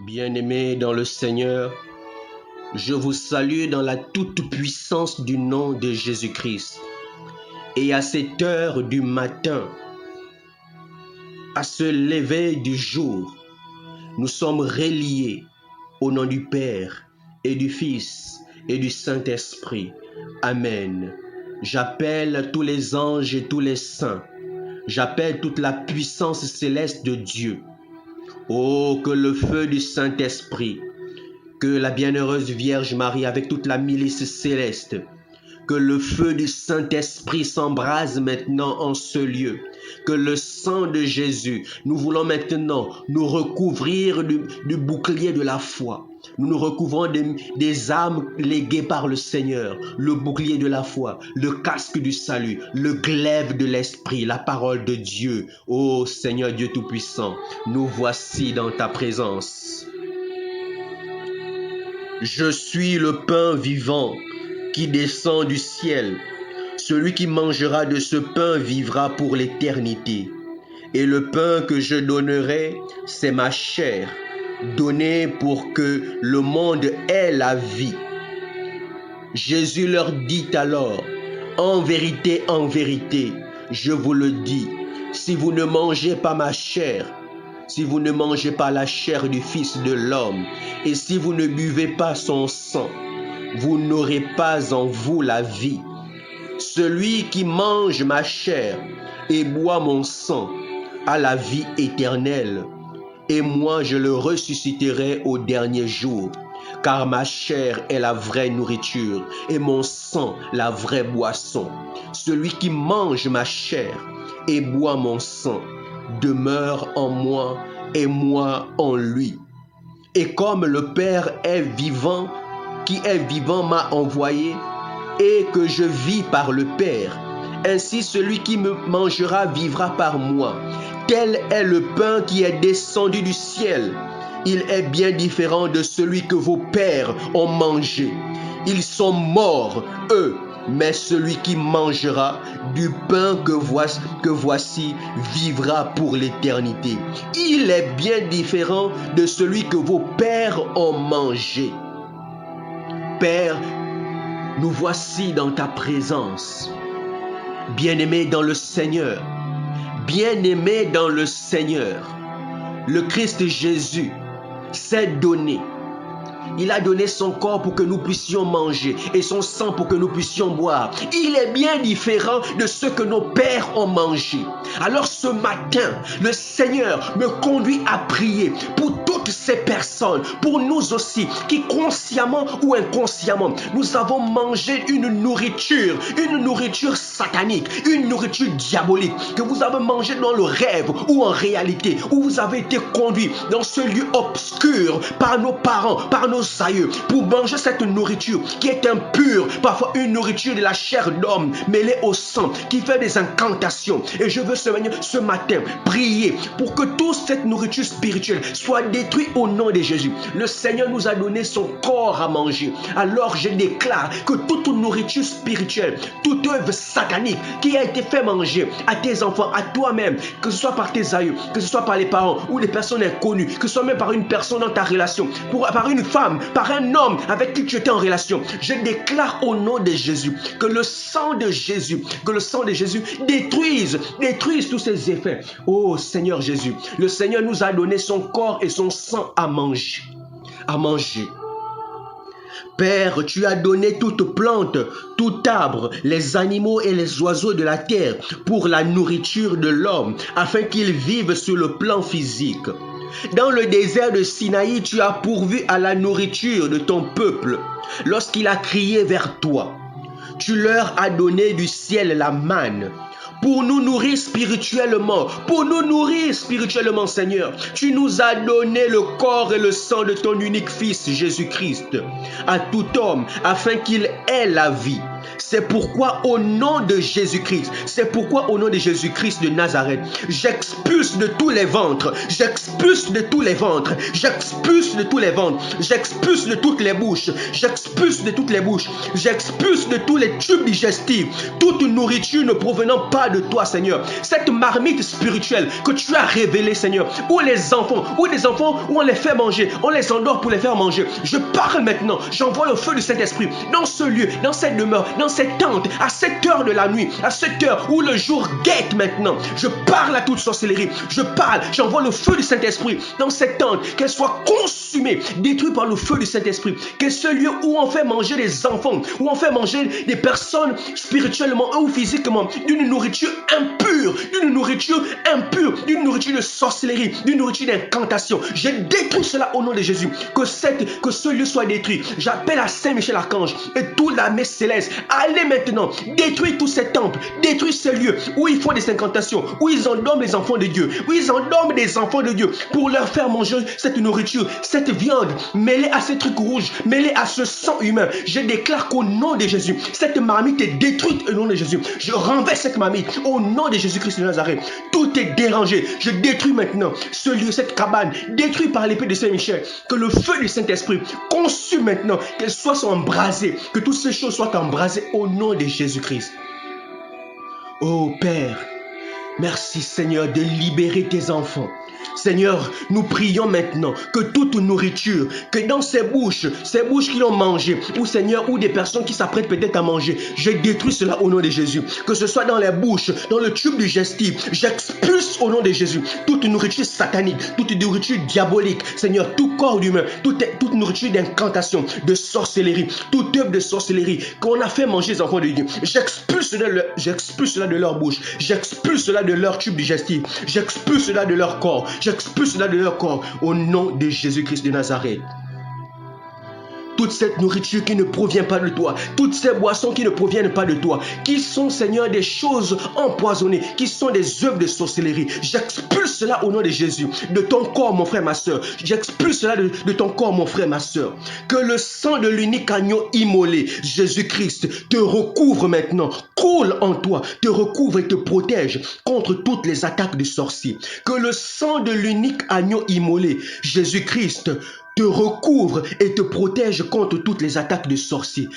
Bien-aimés dans le Seigneur, je vous salue dans la toute-puissance du nom de Jésus-Christ. Et à cette heure du matin, à ce lever du jour, nous sommes reliés au nom du Père et du Fils et du Saint-Esprit. Amen. J'appelle tous les anges et tous les saints. J'appelle toute la puissance céleste de Dieu. Oh, que le feu du Saint-Esprit, que la bienheureuse Vierge Marie avec toute la milice céleste, que le feu du Saint-Esprit s'embrase maintenant en ce lieu, que le sang de Jésus, nous voulons maintenant nous recouvrir du bouclier de la foi. Nous nous recouvrons des âmes léguées par le Seigneur, le bouclier de la foi, le casque du salut, le glaive de l'Esprit, la parole de Dieu. Ô Seigneur Dieu Tout-Puissant, nous voici dans ta présence. Je suis le pain vivant qui descend du ciel. Celui qui mangera de ce pain vivra pour l'éternité. Et le pain que je donnerai, c'est ma chair, donnée pour que le monde ait la vie. Jésus leur dit alors, en vérité, je vous le dis, si vous ne mangez pas ma chair, si vous ne mangez pas la chair du Fils de l'homme, et si vous ne buvez pas son sang, vous n'aurez pas en vous la vie. Celui qui mange ma chair et boit mon sang a la vie éternelle, et moi je le ressusciterai au dernier jour, car ma chair est la vraie nourriture, et mon sang la vraie boisson. Celui qui mange ma chair et boit mon sang demeure en moi, et moi en lui. Et comme le Père est vivant, qui est vivant m'a envoyé, et que je vis par le Père, ainsi celui qui me mangera vivra par moi. Tel est le pain qui est descendu du ciel. Il est bien différent de celui que vos pères ont mangé. Ils sont morts, eux, mais celui qui mangera du pain que voici vivra pour l'éternité. Il est bien différent de celui que vos pères ont mangé. Père, nous voici dans ta présence. Bien-aimés dans le Seigneur, bien-aimés dans le Seigneur, le Christ Jésus s'est donné. Il a donné son corps pour que nous puissions manger et son sang pour que nous puissions boire. Il est bien différent de ce que nos pères ont mangé. Alors ce matin, le Seigneur me conduit à prier pour toutes ces personnes, pour nous aussi, qui consciemment ou inconsciemment, nous avons mangé une nourriture satanique, une nourriture diabolique, que vous avez mangé dans le rêve ou en réalité, où vous avez été conduit dans ce lieu obscur par nos parents, par nos aïeux, pour manger cette nourriture qui est impure, parfois une nourriture de la chair d'homme mêlée au sang, qui fait des incantations. Et je veux ce matin prier pour que toute cette nourriture spirituelle soit détruite au nom de Jésus. Le Seigneur nous a donné son corps à manger. Alors je déclare que toute nourriture spirituelle, toute œuvre satanique qui a été fait manger à tes enfants, à toi-même, que ce soit par tes aïeux, que ce soit par les parents ou les personnes inconnues, que ce soit même par une personne dans ta relation, par une femme, par un homme avec qui tu étais en relation, je déclare au nom de Jésus que le sang de Jésus détruise tous ces effets. Oh Seigneur Jésus, le Seigneur nous a donné son corps et son sang à manger. Père, tu as donné toute plante, tout arbre, les animaux et les oiseaux de la terre pour la nourriture de l'homme, afin qu'ils vivent sur le plan physique. Dans le désert de Sinaï, tu as pourvu à la nourriture de ton peuple lorsqu'il a crié vers toi. Tu leur as donné du ciel la manne. Pour nous nourrir spirituellement, Seigneur, tu nous as donné le corps et le sang de ton unique Fils, Jésus-Christ, à tout homme, afin qu'il ait la vie. C'est pourquoi au nom de Jésus-Christ, c'est pourquoi au nom de Jésus-Christ de Nazareth, j'expulse de tous les ventres, j'expulse de tous les ventres, j'expulse de tous les ventres, j'expulse de toutes les bouches, j'expulse de toutes les bouches, j'expulse de tous les tubes digestifs, toute nourriture ne provenant pas de toi, Seigneur. Cette marmite spirituelle que tu as révélée, Seigneur, où les enfants, où on les fait manger, on les endort pour les faire manger. Je parle maintenant, j'envoie le feu du Saint-Esprit dans ce lieu, dans cette demeure, dans cette tente, à cette heure de la nuit, à cette heure où le jour guette maintenant. Je parle à toute sorcellerie, je parle, j'envoie le feu du Saint-Esprit dans cette tente, qu'elle soit consumée, détruite par le feu du Saint-Esprit. Que ce lieu où on fait manger des enfants, où on fait manger des personnes spirituellement ou physiquement d'une nourriture impure, d'une nourriture de sorcellerie, d'une nourriture d'incantation. Je détruis cela au nom de Jésus. Que ce lieu soit détruit. J'appelle à Saint-Michel-Archange et toute l'armée céleste. Allez maintenant, détruire tous ces temples, détruire ces lieux où ils font des incantations, où ils endorment les enfants de Dieu, où ils endorment des enfants de Dieu pour leur faire manger cette nourriture, cette viande mêlée à ces trucs rouges, mêlée à ce sang humain. Je déclare qu'au nom de Jésus, cette marmite est détruite au nom de Jésus. Je renverse cette marmite au nom de Jésus-Christ de Nazareth. Tout est dérangé. Je détruis maintenant ce lieu, cette cabane, détruit par l'épée de Saint-Michel. Que le feu du Saint-Esprit consume maintenant, qu'elles soient embrasées, que toutes ces choses soient embrasées au nom de Jésus-Christ. Oh Père, merci Seigneur de libérer tes enfants. Seigneur, nous prions maintenant que toute nourriture, que dans ces bouches qui l'ont mangé, ou Seigneur, ou des personnes qui s'apprêtent peut-être à manger, je détruis cela au nom de Jésus. Que ce soit dans les bouches, dans le tube digestif, j'expulse au nom de Jésus toute nourriture satanique, toute nourriture diabolique, Seigneur, tout corps humain, toute nourriture d'incantation, de sorcellerie, toute œuvre de sorcellerie qu'on a fait manger les enfants de Dieu. J'expulse cela de leur bouche, j'expulse cela de leur tube digestif, j'expulse cela de leur corps. J'expulse cela de leur corps au nom de Jésus-Christ de Nazareth. Toute cette nourriture qui ne provient pas de toi, toutes ces boissons qui ne proviennent pas de toi, qui sont, Seigneur, des choses empoisonnées, qui sont des œuvres de sorcellerie, j'expulse cela au nom de Jésus, de ton corps, mon frère, ma soeur. J'expulse cela de ton corps, mon frère, ma soeur. Que le sang de l'unique agneau immolé, Jésus-Christ, te recouvre maintenant, coule en toi, te recouvre et te protège contre toutes les attaques des sorciers. Que le sang de l'unique agneau immolé, Jésus-Christ, te recouvre et te protège contre toutes les attaques de sorciers.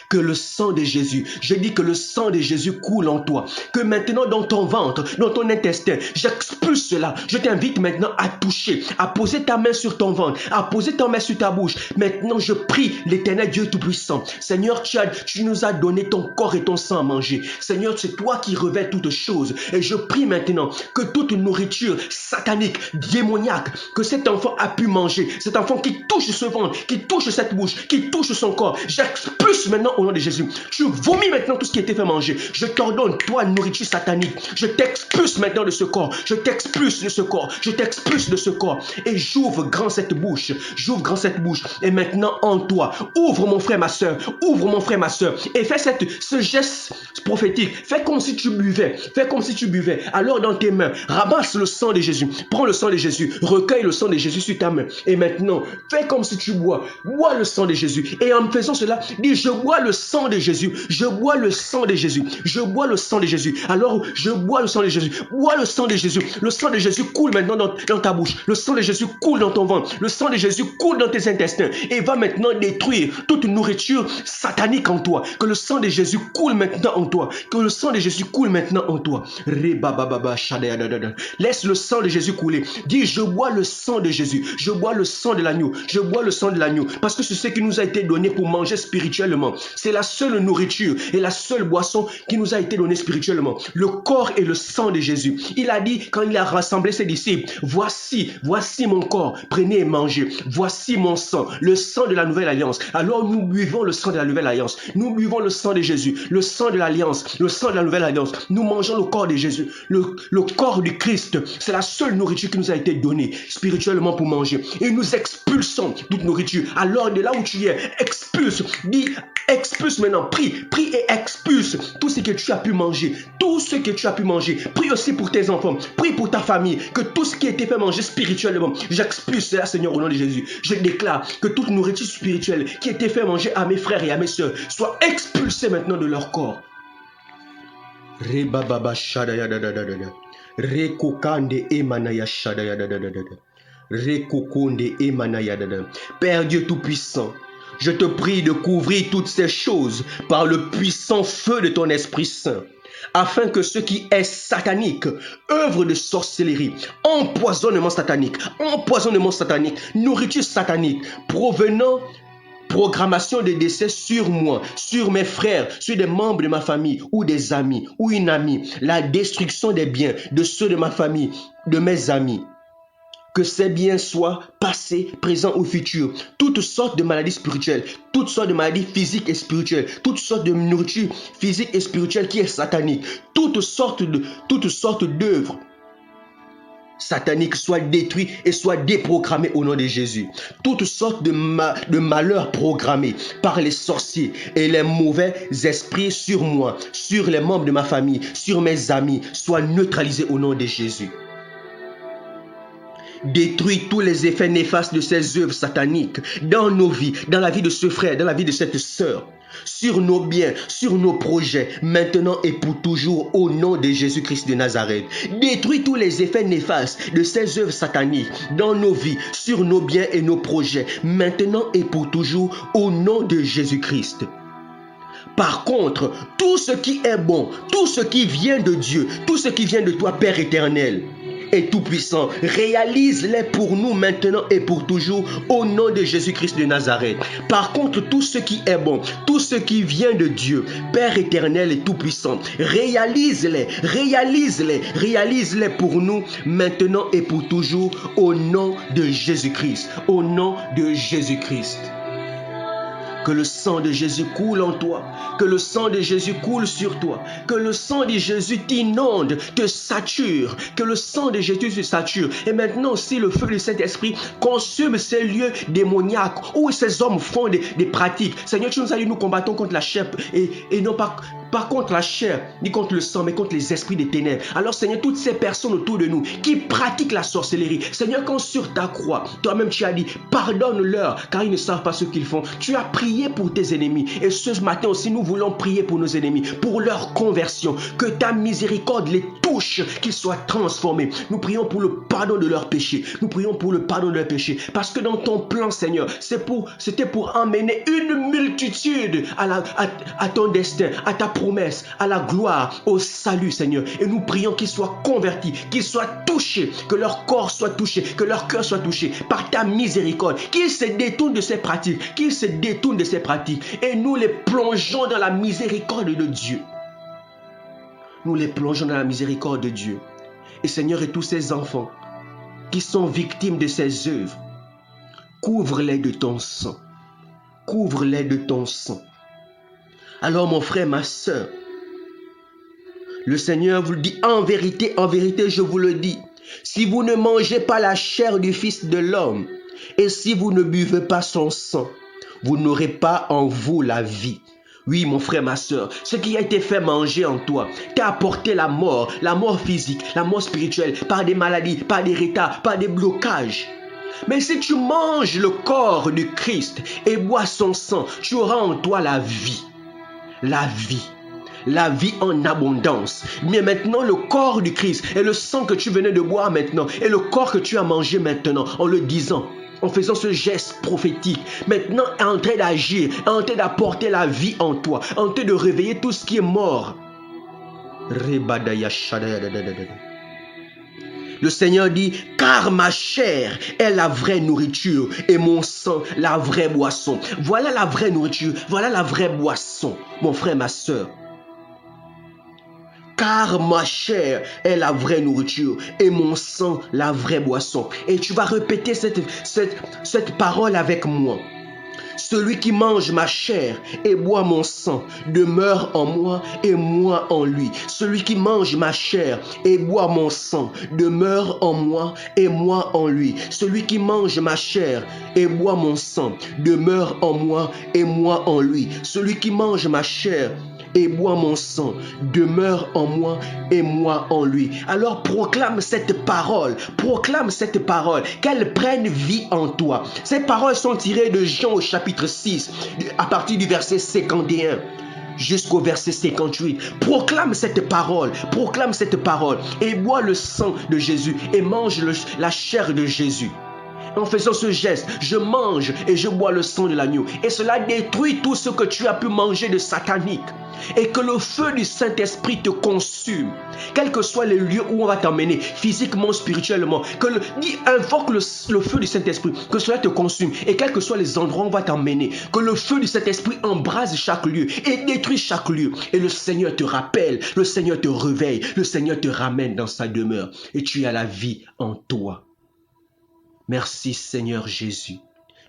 Que le sang de Jésus, je dis que le sang de Jésus coule en toi. Que maintenant dans ton ventre, dans ton intestin, j'expulse cela. Je t'invite maintenant à toucher, à poser ta main sur ton ventre, à poser ta main sur ta bouche. Maintenant je prie l'Éternel Dieu Tout-Puissant. Seigneur, tu nous as donné ton corps et ton sang à manger. Seigneur, c'est toi qui revêts toutes choses. Et je prie maintenant que toute nourriture satanique, démoniaque, que cet enfant a pu manger, cet enfant qui touche ce ventre, qui touche cette bouche, qui touche son corps, j'expulse maintenant au nom de Jésus. Tu vomis maintenant tout ce qui a été fait manger. Je t'ordonne, toi, nourriture satanique, je t'expulse maintenant de ce corps, je t'expulse de ce corps, je t'expulse de ce corps. Et j'ouvre grand cette bouche, et maintenant en toi, ouvre mon frère, ma soeur, et fais ce geste prophétique. Fais comme si tu buvais, alors dans tes mains, ramasse le sang de Jésus, prends le sang de Jésus, recueille le sang de Jésus sur ta main. Et maintenant, fais comme si tu bois le sang de Jésus. Et en faisant cela, dis, je bois le sang de Jésus, je bois le sang de Jésus, je bois le sang de Jésus. Alors, je bois le sang de Jésus, bois le sang de Jésus. Le sang de Jésus coule maintenant dans ta bouche. Le sang de Jésus coule dans ton ventre. Le sang de Jésus coule dans tes intestins et va maintenant détruire toute nourriture satanique en toi. Que le sang de Jésus coule maintenant en toi. Que le sang de Jésus coule maintenant en toi. Laisse le sang de Jésus couler. Dis, je bois le sang de Jésus, je bois le sang de l'agneau, je bois le sang de l'agneau, parce que c'est ce qui nous a été donné pour manger spirituellement. C'est la seule nourriture et la seule boisson qui nous a été donnée spirituellement, le corps et le sang de Jésus. Il a dit, quand il a rassemblé ses disciples, voici mon corps, prenez et mangez, voici mon sang, le sang de la nouvelle alliance. Alors nous buvons le sang de la nouvelle alliance, nous buvons le sang de Jésus, le sang de l'alliance, le sang de la nouvelle alliance. Nous mangeons le corps de Jésus, le corps du Christ. C'est la seule nourriture qui nous a été donnée spirituellement spirituellement pour manger. Et nous expulsons toute nourriture. Alors de là où tu es, expulse. Dis, expulse maintenant. Prie et expulse tout ce que tu as pu manger. Tout ce que tu as pu manger. Prie aussi pour tes enfants. Prie pour ta famille. Que tout ce qui a été fait manger spirituellement, j'expulse cela, Seigneur, au nom de Jésus. Je déclare que toute nourriture spirituelle qui a été fait manger à mes frères et à mes soeurs soit expulsée maintenant de leur corps. Rebababa shadaya da da da da da. Rekokande emanaya shadaya da da da da da. Rekokonde emanaya da da. Père Dieu Tout-Puissant, je te prie de couvrir toutes ces choses par le puissant feu de ton Esprit Saint, afin que ce qui est satanique, œuvre de sorcellerie, empoisonnement satanique, nourriture satanique, provenant programmation de décès sur moi, sur mes frères, sur des membres de ma famille ou des amis ou une amie, la destruction des biens de ceux de ma famille, de mes amis. Que ces biens soient passés, présents ou futurs. Toutes sortes de maladies spirituelles, toutes sortes de maladies physiques et spirituelles, toutes sortes de nourriture physique et spirituelle qui est satanique, toutes sortes d'œuvres sataniques soient détruites et soient déprogrammées au nom de Jésus. Toutes sortes de malheurs programmés par les sorciers et les mauvais esprits sur moi, sur les membres de ma famille, sur mes amis, soient neutralisés au nom de Jésus. Détruis tous les effets néfastes de ces œuvres sataniques dans nos vies, dans la vie de ce frère, dans la vie de cette sœur, sur nos biens, sur nos projets, maintenant et pour toujours, au nom de Jésus-Christ de Nazareth. Détruis tous les effets néfastes de ces œuvres sataniques dans nos vies, sur nos biens et nos projets, maintenant et pour toujours, au nom de Jésus-Christ. Par contre, tout ce qui est bon, tout ce qui vient de Dieu, tout ce qui vient de toi, Père éternel, et Tout-Puissant, réalise-les pour nous maintenant et pour toujours au nom de Jésus-Christ de Nazareth. Par contre, tout ce qui est bon, tout ce qui vient de Dieu, Père éternel et Tout-Puissant, réalise-les pour nous maintenant et pour toujours au nom de Jésus-Christ. Au nom de Jésus-Christ. Que le sang de Jésus coule en toi. Que le sang de Jésus coule sur toi. Que le sang de Jésus t'inonde, te sature. Que le sang de Jésus te sature. Et maintenant aussi le feu de Saint-Esprit consume ces lieux démoniaques où ces hommes font des pratiques. Seigneur, tu nous as dit, nous combattons contre la chair et non pas contre la chair, ni contre le sang, mais contre les esprits des ténèbres. Alors Seigneur, toutes ces personnes autour de nous qui pratiquent la sorcellerie, Seigneur, quand sur ta croix, toi-même tu as dit, pardonne-leur, car ils ne savent pas ce qu'ils font. Tu as prié pour tes ennemis. Et ce matin aussi, nous voulons prier pour nos ennemis, pour leur conversion. Que ta miséricorde les touche, qu'ils soient transformés. Nous prions pour le pardon de leurs péchés. Nous prions pour le pardon de leurs péchés. Parce que dans ton plan, Seigneur, c'était pour emmener une multitude à ton destin, à ta promesse, à la gloire, au salut, Seigneur. Et nous prions qu'ils soient convertis, qu'ils soient touchés, que leur corps soit touché, que leur cœur soit touché par ta miséricorde, qu'ils se détournent de ces pratiques, et nous les plongeons dans la miséricorde de Dieu. Nous les plongeons dans la miséricorde de Dieu. Et Seigneur, et tous ces enfants qui sont victimes de ces œuvres, couvre-les de ton sang. Couvre-les de ton sang. Alors mon frère, ma sœur, le Seigneur vous le dit en vérité, je vous le dis, si vous ne mangez pas la chair du Fils de l'homme et si vous ne buvez pas son sang, vous n'aurez pas en vous la vie. Oui, mon frère, ma soeur, ce qui a été fait manger en toi t'a apporté la mort physique, la mort spirituelle, par des maladies, par des retards, par des blocages. Mais si tu manges le corps du Christ et bois son sang, tu auras en toi la vie. La vie en abondance. Mais maintenant, le corps du Christ et le sang que tu venais de boire maintenant et le corps que tu as mangé maintenant, en le disant, en faisant ce geste prophétique, maintenant est en train d'agir, est en train d'apporter la vie en toi, en train de réveiller tout ce qui est mort. Le Seigneur dit, car ma chair est la vraie nourriture et mon sang la vraie boisson. Voilà la vraie nourriture, voilà la vraie boisson, mon frère, ma soeur. Car ma chair est la vraie nourriture et mon sang la vraie boisson. Et tu vas répéter cette parole avec moi. Celui qui mange ma chair et boit mon sang demeure en moi et moi en lui. Celui qui mange ma chair et boit mon sang demeure en moi et moi en lui. Celui qui mange ma chair et boit mon sang demeure en moi et moi en lui. Celui qui mange ma chair et boit mon sang demeure en moi et moi en lui. Alors proclame cette parole, qu'elle prenne vie en toi. Ces paroles sont tirées de Jean au chapitre 6, à partir du verset 51 jusqu'au verset 58. Proclame cette parole et bois le sang de Jésus et mange la chair de Jésus. En faisant ce geste, je mange et je bois le sang de l'agneau. Et cela détruit tout ce que tu as pu manger de satanique. Et que le feu du Saint-Esprit te consume. Quels que soient les lieux où on va t'emmener, physiquement, spirituellement. Invoque le feu du Saint-Esprit. Que cela te consume. Et quels que soient les endroits où on va t'emmener. Que le feu du Saint-Esprit embrase chaque lieu. Et détruit chaque lieu. Et le Seigneur te rappelle. Le Seigneur te réveille. Le Seigneur te ramène dans sa demeure. Et tu as la vie en toi. Merci Seigneur Jésus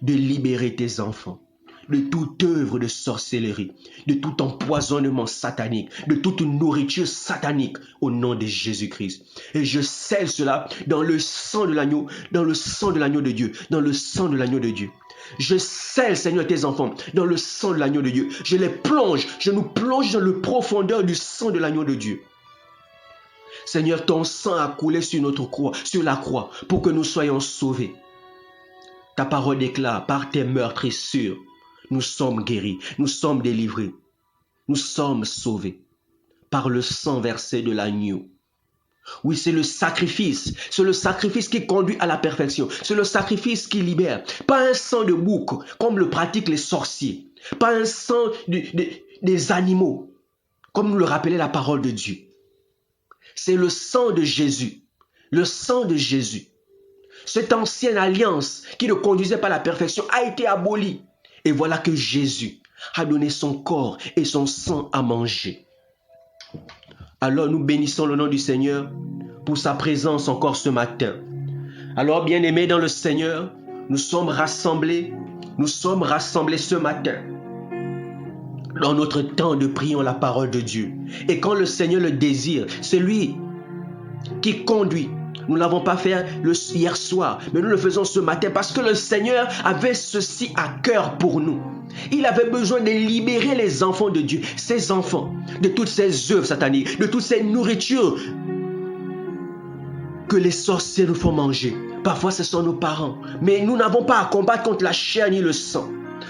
de libérer tes enfants de toute œuvre de sorcellerie, de tout empoisonnement satanique, de toute nourriture satanique au nom de Jésus-Christ. Et je scelle cela dans le sang de l'agneau, dans le sang de l'agneau de Dieu, dans le sang de l'agneau de Dieu. Je scelle, Seigneur, tes enfants dans le sang de l'agneau de Dieu. Je nous plonge dans le profondeur du sang de l'agneau de Dieu. Seigneur, ton sang a coulé sur la croix, pour que nous soyons sauvés. Ta parole déclare, par tes meurtrissures, nous sommes guéris, nous sommes délivrés, nous sommes sauvés, par le sang versé de l'agneau. Oui, c'est le sacrifice qui conduit à la perfection, c'est le sacrifice qui libère. Pas un sang de bouc, comme le pratiquent les sorciers, pas un sang des animaux, comme nous le rappelait la parole de Dieu. C'est le sang de Jésus. Le sang de Jésus. Cette ancienne alliance qui ne conduisait pas à la perfection a été abolie. Et voilà que Jésus a donné son corps et son sang à manger. Alors nous bénissons le nom du Seigneur pour sa présence encore ce matin. Alors bien-aimés dans le Seigneur, nous sommes rassemblés ce matin. Dans notre temps de prions la parole de Dieu. Et quand le Seigneur le désire, c'est lui qui conduit. Nous ne l'avons pas fait hier soir, mais nous le faisons ce matin parce que le Seigneur avait ceci à cœur pour nous. Il avait besoin de libérer les enfants de Dieu, ses enfants, de toutes ces œuvres sataniques, de toutes ces nourritures que les sorciers nous font manger. Parfois ce sont nos parents, mais nous n'avons pas à combattre contre la chair ni le sang.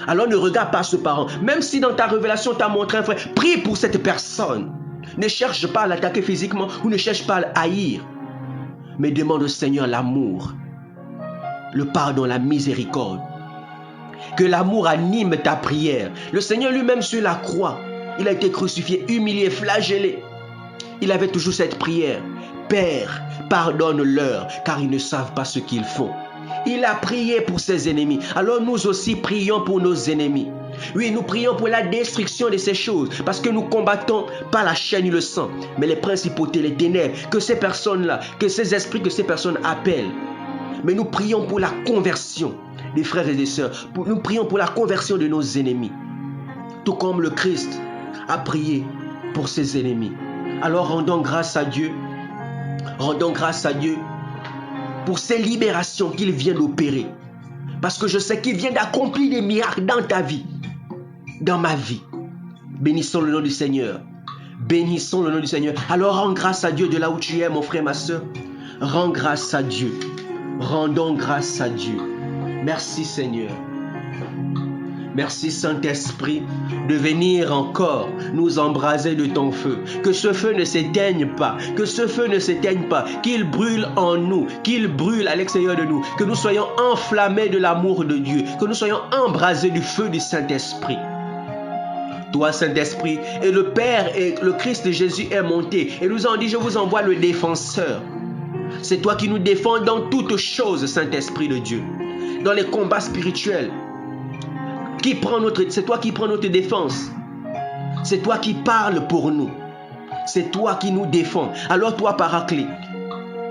Alors ne regarde pas ce parent. Même si dans ta révélation tu as montré un frère, prie pour cette personne. Ne cherche pas à l'attaquer physiquement ou ne cherche pas à l'haïr. Mais demande au Seigneur l'amour, le pardon, la miséricorde. Que l'amour anime ta prière. Le Seigneur lui-même sur la croix, il a été crucifié, humilié, flagellé. Il avait toujours cette prière. Père, pardonne-leur car ils ne savent pas ce qu'ils font. Il a prié pour ses ennemis. Alors nous aussi prions pour nos ennemis. Oui, nous prions pour la destruction de ces choses. Parce que nous combattons pas la chair ni le sang, mais les principautés, les ténèbres, que ces personnes-là, que ces esprits, que ces personnes appellent. Mais nous prions pour la conversion des frères et des sœurs. Nous prions pour la conversion de nos ennemis. Tout comme le Christ a prié pour ses ennemis. Alors rendons grâce à Dieu. Rendons grâce à Dieu pour ces libérations qu'il vient d'opérer. Parce que je sais qu'il vient d'accomplir des miracles dans ta vie, dans ma vie. Bénissons le nom du Seigneur. Bénissons le nom du Seigneur. Alors rends grâce à Dieu de là où tu es, mon frère, ma soeur. Rends grâce à Dieu. Rendons grâce à Dieu. Merci Seigneur. Merci Saint-Esprit de venir encore nous embraser de ton feu. Que ce feu ne s'éteigne pas. Que ce feu ne s'éteigne pas. Qu'il brûle en nous. Qu'il brûle à l'extérieur de nous. Que nous soyons enflammés de l'amour de Dieu. Que nous soyons embrasés du feu du Saint-Esprit. Toi, Saint-Esprit, et le Père et le Christ Jésus est monté. Et nous ont dit, je vous envoie le défenseur. C'est toi qui nous défends dans toutes choses, Saint-Esprit de Dieu. Dans les combats spirituels. C'est toi qui prends notre défense. C'est toi qui parles pour nous. C'est toi qui nous défends. Alors toi, Paraclet,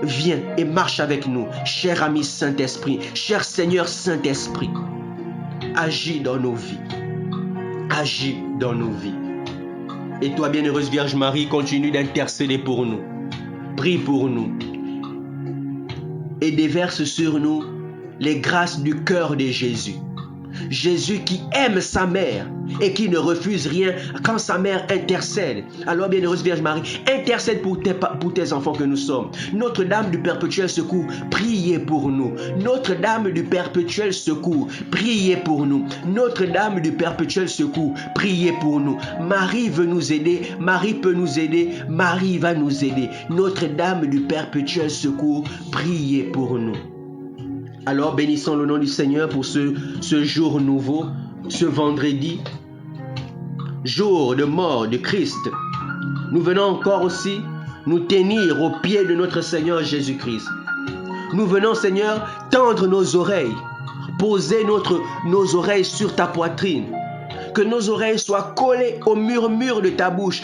viens et marche avec nous. Cher ami Saint-Esprit, cher Seigneur Saint-Esprit. agis dans nos vies. Agis dans nos vies. Et toi, bienheureuse Vierge Marie, continue d'intercéder pour nous. Prie pour nous. Et déverse sur nous les grâces du cœur de Jésus. Jésus qui aime sa mère et qui ne refuse rien quand sa mère intercède. Alors, bienheureuse Vierge Marie, intercède pour tes enfants que nous sommes. Notre-Dame du Perpétuel Secours, priez pour nous. Notre-Dame du Perpétuel Secours, priez pour nous. Notre-Dame du Perpétuel Secours, priez pour nous. Marie veut nous aider, Marie peut nous aider, Marie va nous aider. Notre-Dame du Perpétuel Secours, priez pour nous. Alors bénissons le nom du Seigneur pour ce jour nouveau, ce vendredi, jour de mort de Christ. Nous venons encore aussi nous tenir au pied de notre Seigneur Jésus-Christ. Nous venons, Seigneur, tendre nos oreilles, poser nos oreilles sur ta poitrine, que nos oreilles soient collées au murmure de ta bouche,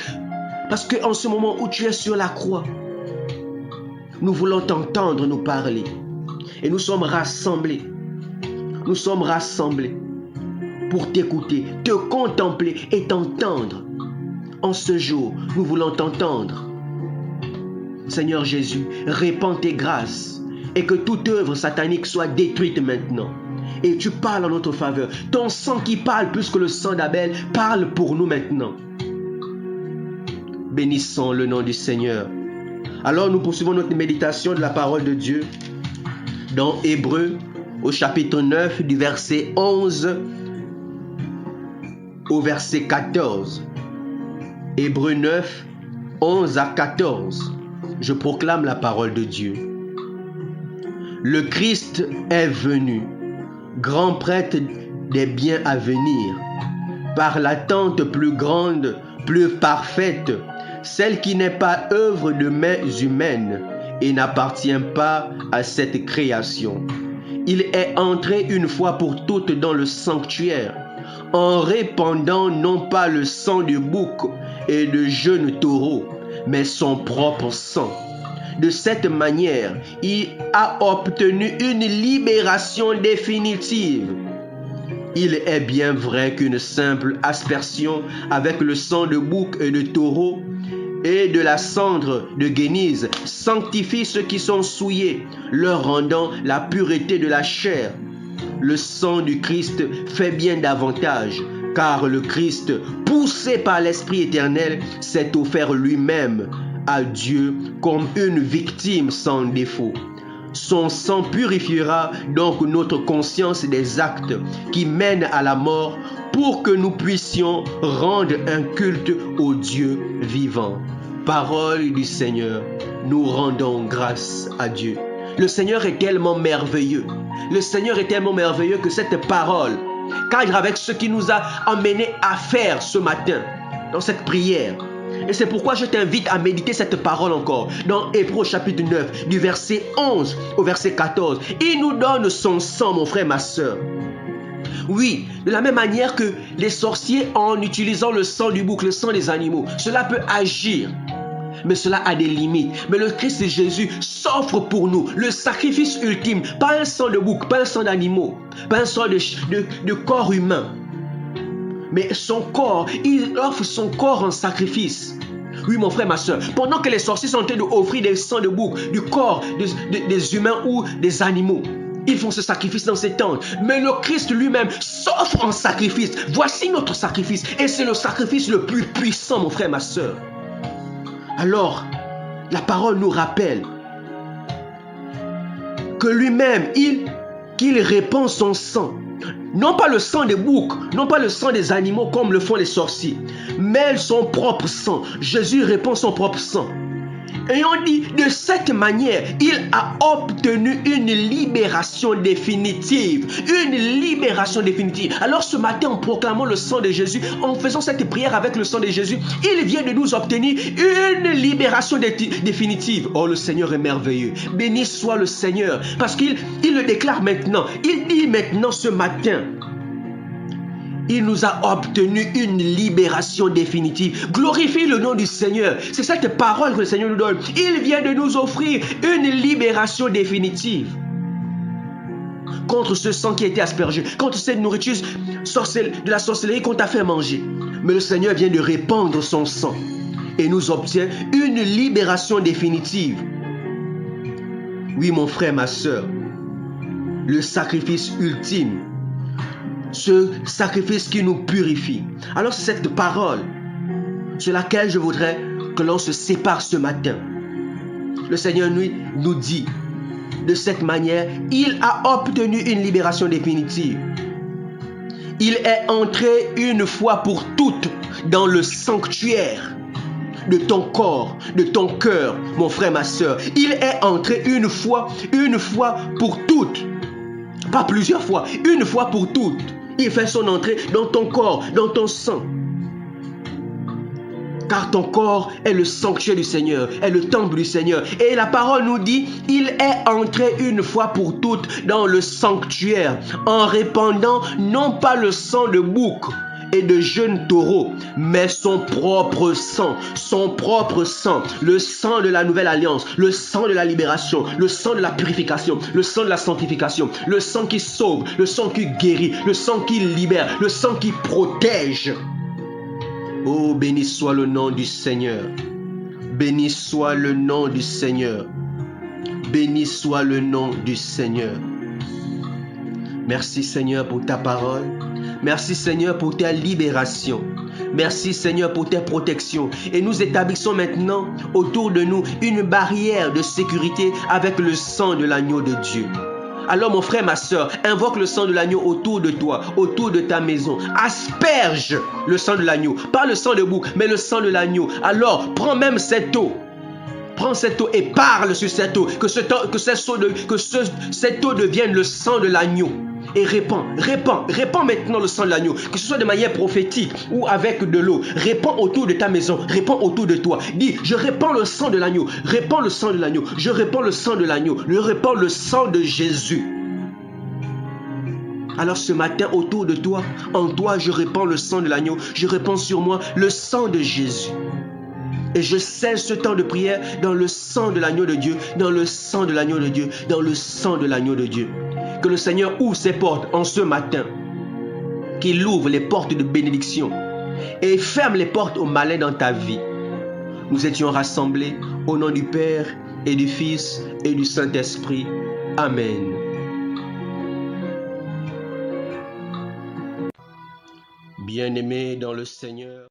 parce qu'en ce moment où tu es sur la croix, nous voulons t'entendre nous parler. Et nous sommes rassemblés. Nous sommes rassemblés pour t'écouter, te contempler et t'entendre. En ce jour, nous voulons t'entendre. Seigneur Jésus, répands tes grâces et que toute œuvre satanique soit détruite maintenant. Et tu parles en notre faveur. Ton sang qui parle plus que le sang d'Abel parle pour nous maintenant. Bénissons le nom du Seigneur. Alors nous poursuivons notre méditation de la parole de Dieu dans Hébreux au chapitre 9 du verset 11 au verset 14. Hébreux 9, 11 à 14. Je proclame la parole de Dieu. Le Christ est venu, grand prêtre des biens à venir, par l'attente plus grande, plus parfaite, celle qui n'est pas œuvre de mains humaines, et n'appartient pas à cette création. Il est entré une fois pour toutes dans le sanctuaire, en répandant non pas le sang du bouc et de jeunes taureaux, mais son propre sang. De cette manière, il a obtenu une libération définitive. Il est bien vrai qu'une simple aspersion avec le sang de bouc et de taureau et de la cendre de guenise sanctifie ceux qui sont souillés, leur rendant la pureté de la chair. Le sang du Christ fait bien davantage, car le Christ, poussé par l'Esprit éternel, s'est offert lui-même à Dieu comme une victime sans défaut. Son sang purifiera donc notre conscience des actes qui mènent à la mort pour que nous puissions rendre un culte au Dieu vivant. Parole du Seigneur, nous rendons grâce à Dieu. Le Seigneur est tellement merveilleux. Le Seigneur est tellement merveilleux que cette parole cadre avec ce qui nous a amenés à faire ce matin dans cette prière. Et c'est pourquoi je t'invite à méditer cette parole encore dans Hébreux chapitre 9 du verset 11 au verset 14. Il nous donne son sang, mon frère, ma soeur. Oui, de la même manière que les sorciers, en utilisant le sang du bouc, le sang des animaux, cela peut agir. Mais cela a des limites. Mais le Christ Jésus s'offre pour nous le sacrifice ultime. Pas un sang de bouc, pas un sang d'animaux, pas un sang de corps humain. Mais son corps, il offre son corps en sacrifice. Oui, mon frère, ma soeur, pendant que les sorciers sont en train d'offrir des sangs de bouc, du corps des humains ou des animaux, ils font ce sacrifice dans ces tentes. Mais le Christ lui-même s'offre en sacrifice. Voici notre sacrifice. Et c'est le sacrifice le plus puissant, mon frère, ma soeur. Alors, la parole nous rappelle que lui-même, qu'il répand son sang. Non pas le sang des boucs, non pas le sang des animaux comme le font les sorciers, mais son propre sang. Jésus répand son propre sang. Et on dit, de cette manière, il a obtenu une libération définitive. Une libération définitive. Alors ce matin, en proclamant le sang de Jésus, en faisant cette prière avec le sang de Jésus, il vient de nous obtenir une libération définitive. Oh, le Seigneur est merveilleux. Béni soit le Seigneur, parce qu'il le déclare maintenant. Il dit maintenant ce matin, il nous a obtenu une libération définitive. Glorifie le nom du Seigneur. C'est cette parole que le Seigneur nous donne. Il vient de nous offrir une libération définitive. contre ce sang qui a été aspergé, contre cette nourriture de la sorcellerie qu'on t'a fait manger. Mais le Seigneur vient de répandre son sang et nous obtient une libération définitive. Oui, mon frère, ma soeur, le sacrifice ultime, ce sacrifice qui nous purifie. Alors c'est cette parole sur laquelle je voudrais que l'on se sépare ce matin. Le Seigneur nous dit, de cette manière, il a obtenu une libération définitive. Il est entré une fois pour toutes dans le sanctuaire de ton corps, de ton cœur, mon frère, ma soeur. Il est entré une fois pour toutes. Pas plusieurs fois, une fois pour toutes. Il fait son entrée dans ton corps, dans ton sang. Car ton corps est le sanctuaire du Seigneur, est le temple du Seigneur. Et la parole nous dit, il est entré une fois pour toutes dans le sanctuaire en répandant non pas le sang de bouc et de jeunes taureaux, mais son propre sang, le sang de la nouvelle alliance, le sang de la libération, le sang de la purification, le sang de la sanctification, le sang qui sauve, le sang qui guérit, le sang qui libère, le sang qui protège. Oh, béni soit le nom du Seigneur. Béni soit le nom du Seigneur. Béni soit le nom du Seigneur. Merci Seigneur pour ta parole. Merci Seigneur pour ta libération. Merci Seigneur pour tes protections. Et nous établissons maintenant autour de nous une barrière de sécurité avec le sang de l'agneau de Dieu. Alors mon frère, ma soeur, invoque le sang de l'agneau autour de toi, autour de ta maison. Asperge le sang de l'agneau. Pas le sang de bouc, mais le sang de l'agneau. Alors, prends même cette eau. Prends cette eau et parle sur cette eau. Que cette eau devienne le sang de l'agneau. Et répands maintenant le sang de l'agneau. Que ce soit de manière prophétique ou avec de l'eau. Répands autour de ta maison. Répands autour de toi. Dis, je répands le sang de l'agneau. Répands le sang de l'agneau. Je répands le sang de l'agneau. Je répands le sang de Jésus. Alors ce matin, autour de toi, en toi, je répands le sang de l'agneau. Je répands sur moi le sang de Jésus. Et je scelle ce temps de prière dans le sang de l'agneau de Dieu, dans le sang de l'agneau de Dieu, dans le sang de l'agneau de Dieu. Que le Seigneur ouvre ses portes en ce matin, qu'il ouvre les portes de bénédiction et ferme les portes au malin dans ta vie. Nous étions rassemblés au nom du Père et du Fils et du Saint-Esprit. Amen. Bien-aimés dans le Seigneur,